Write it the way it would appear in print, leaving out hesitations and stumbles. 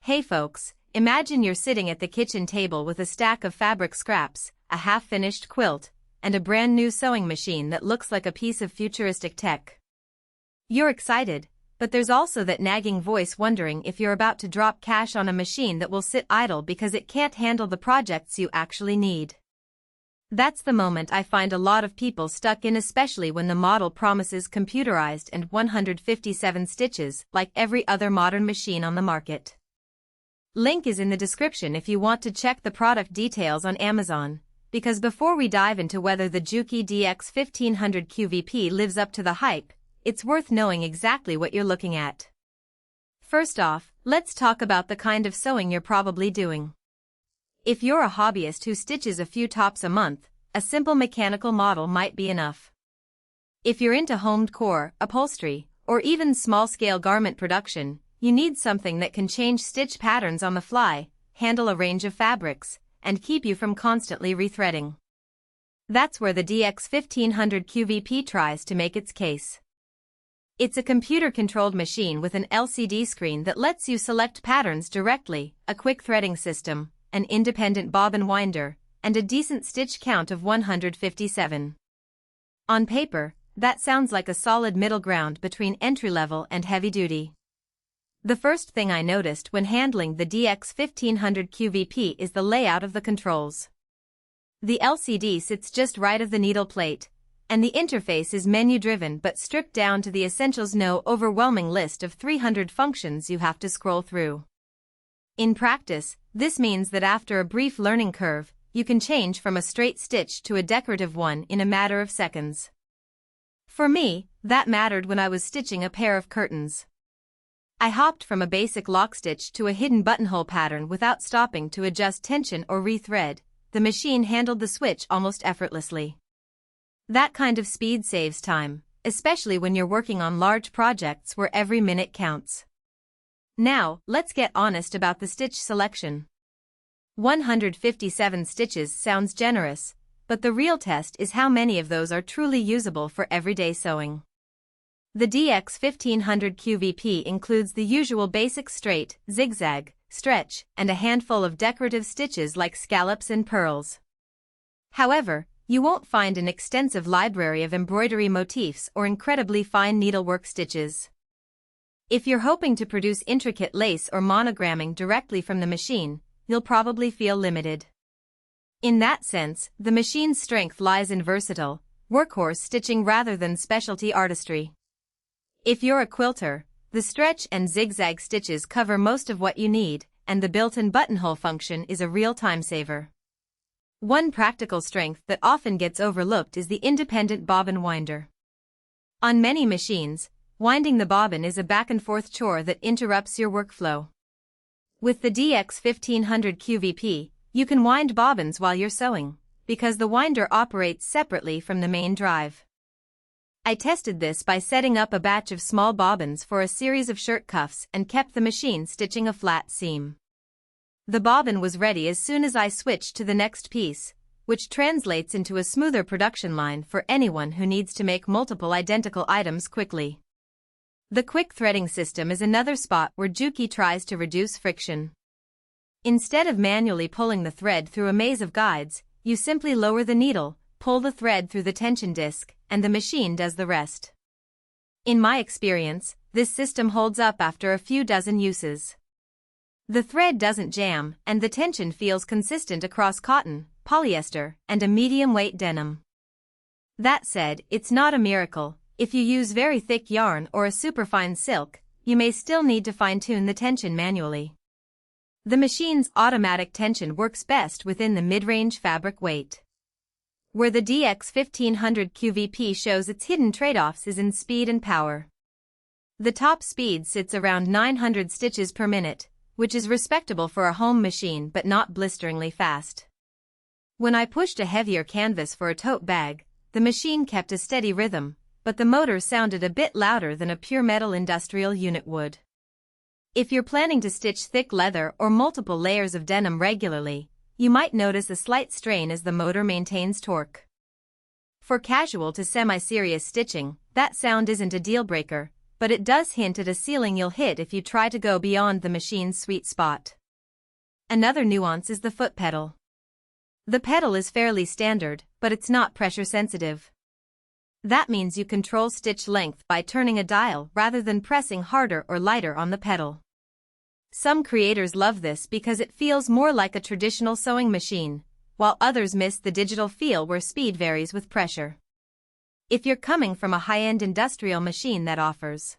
Hey folks, imagine you're sitting at the kitchen table with a stack of fabric scraps, a half-finished quilt, and a brand new sewing machine that looks like a piece of futuristic tech. You're excited, but there's also that nagging voice wondering if you're about to drop cash on a machine that will sit idle because it can't handle the projects you actually need. That's the moment I find a lot of people stuck in, especially when the model promises computerized and 157 stitches like every other modern machine on the market. Link is in the description if you want to check the product details on Amazon, because before we dive into whether the Juki DX 1500 QVP lives up to the hype, it's worth knowing exactly what you're looking at. First off, let's talk about the kind of sewing you're probably doing. If you're a hobbyist who stitches a few tops a month, a simple mechanical model might be enough. If you're into home decor, upholstery, or even small-scale garment production, you need something that can change stitch patterns on the fly, handle a range of fabrics, and keep you from constantly rethreading. That's where the DX 1500 QVP tries to make its case. It's a computer-controlled machine with an LCD screen that lets you select patterns directly, a quick threading system, an independent bobbin winder, and a decent stitch count of 157. On paper, that sounds like a solid middle ground between entry-level and heavy-duty. The first thing I noticed when handling the DX 1500 QVP is the layout of the controls. The LCD sits just right of the needle plate, and the interface is menu-driven but stripped down to the essentials. No overwhelming list of 300 functions you have to scroll through. In practice, this means that after a brief learning curve, you can change from a straight stitch to a decorative one in a matter of seconds. For me, that mattered when I was stitching a pair of curtains. I hopped from a basic lock stitch to a hidden buttonhole pattern without stopping to adjust tension or rethread. The machine handled the switch almost effortlessly. That kind of speed saves time, especially when you're working on large projects where every minute counts. Now, let's get honest about the stitch selection. 157 stitches sounds generous, but the real test is how many of those are truly usable for everyday sewing. The DX 1500 QVP includes the usual basic straight, zigzag, stretch, and a handful of decorative stitches like scallops and pearls. However, you won't find an extensive library of embroidery motifs or incredibly fine needlework stitches. If you're hoping to produce intricate lace or monogramming directly from the machine, you'll probably feel limited. In that sense, the machine's strength lies in versatile, workhorse stitching rather than specialty artistry. If you're a quilter, the stretch and zigzag stitches cover most of what you need, and the built-in buttonhole function is a real time saver. One practical strength that often gets overlooked is the independent bobbin winder. On many machines, winding the bobbin is a back-and-forth chore that interrupts your workflow. With the DX 1500 QVP, you can wind bobbins while you're sewing, because the winder operates separately from the main drive. I tested this by setting up a batch of small bobbins for a series of shirt cuffs and kept the machine stitching a flat seam. The bobbin was ready as soon as I switched to the next piece, which translates into a smoother production line for anyone who needs to make multiple identical items quickly. The quick threading system is another spot where Juki tries to reduce friction. Instead of manually pulling the thread through a maze of guides, you simply lower the needle, pull the thread through the tension disc, and the machine does the rest. In my experience, this system holds up after a few dozen uses. The thread doesn't jam, and the tension feels consistent across cotton, polyester, and a medium-weight denim. That said, it's not a miracle. If you use very thick yarn or a superfine silk, you may still need to fine-tune the tension manually. The machine's automatic tension works best within the mid-range fabric weight. Where the DX 1500 QVP shows its hidden trade-offs is in speed and power. The top speed sits around 900 stitches per minute, which is respectable for a home machine but not blisteringly fast. When I pushed a heavier canvas for a tote bag, the machine kept a steady rhythm, but the motor sounded a bit louder than a pure metal industrial unit would. If you're planning to stitch thick leather or multiple layers of denim regularly, you might notice a slight strain as the motor maintains torque. For casual to semi-serious stitching, that sound isn't a deal breaker, but it does hint at a ceiling you'll hit if you try to go beyond the machine's sweet spot. Another nuance is the foot pedal. The pedal is fairly standard, but it's not pressure sensitive. That means you control stitch length by turning a dial rather than pressing harder or lighter on the pedal. Some creators love this because it feels more like a traditional sewing machine, while others miss the digital feel where speed varies with pressure. If you're coming from a high-end industrial machine that offers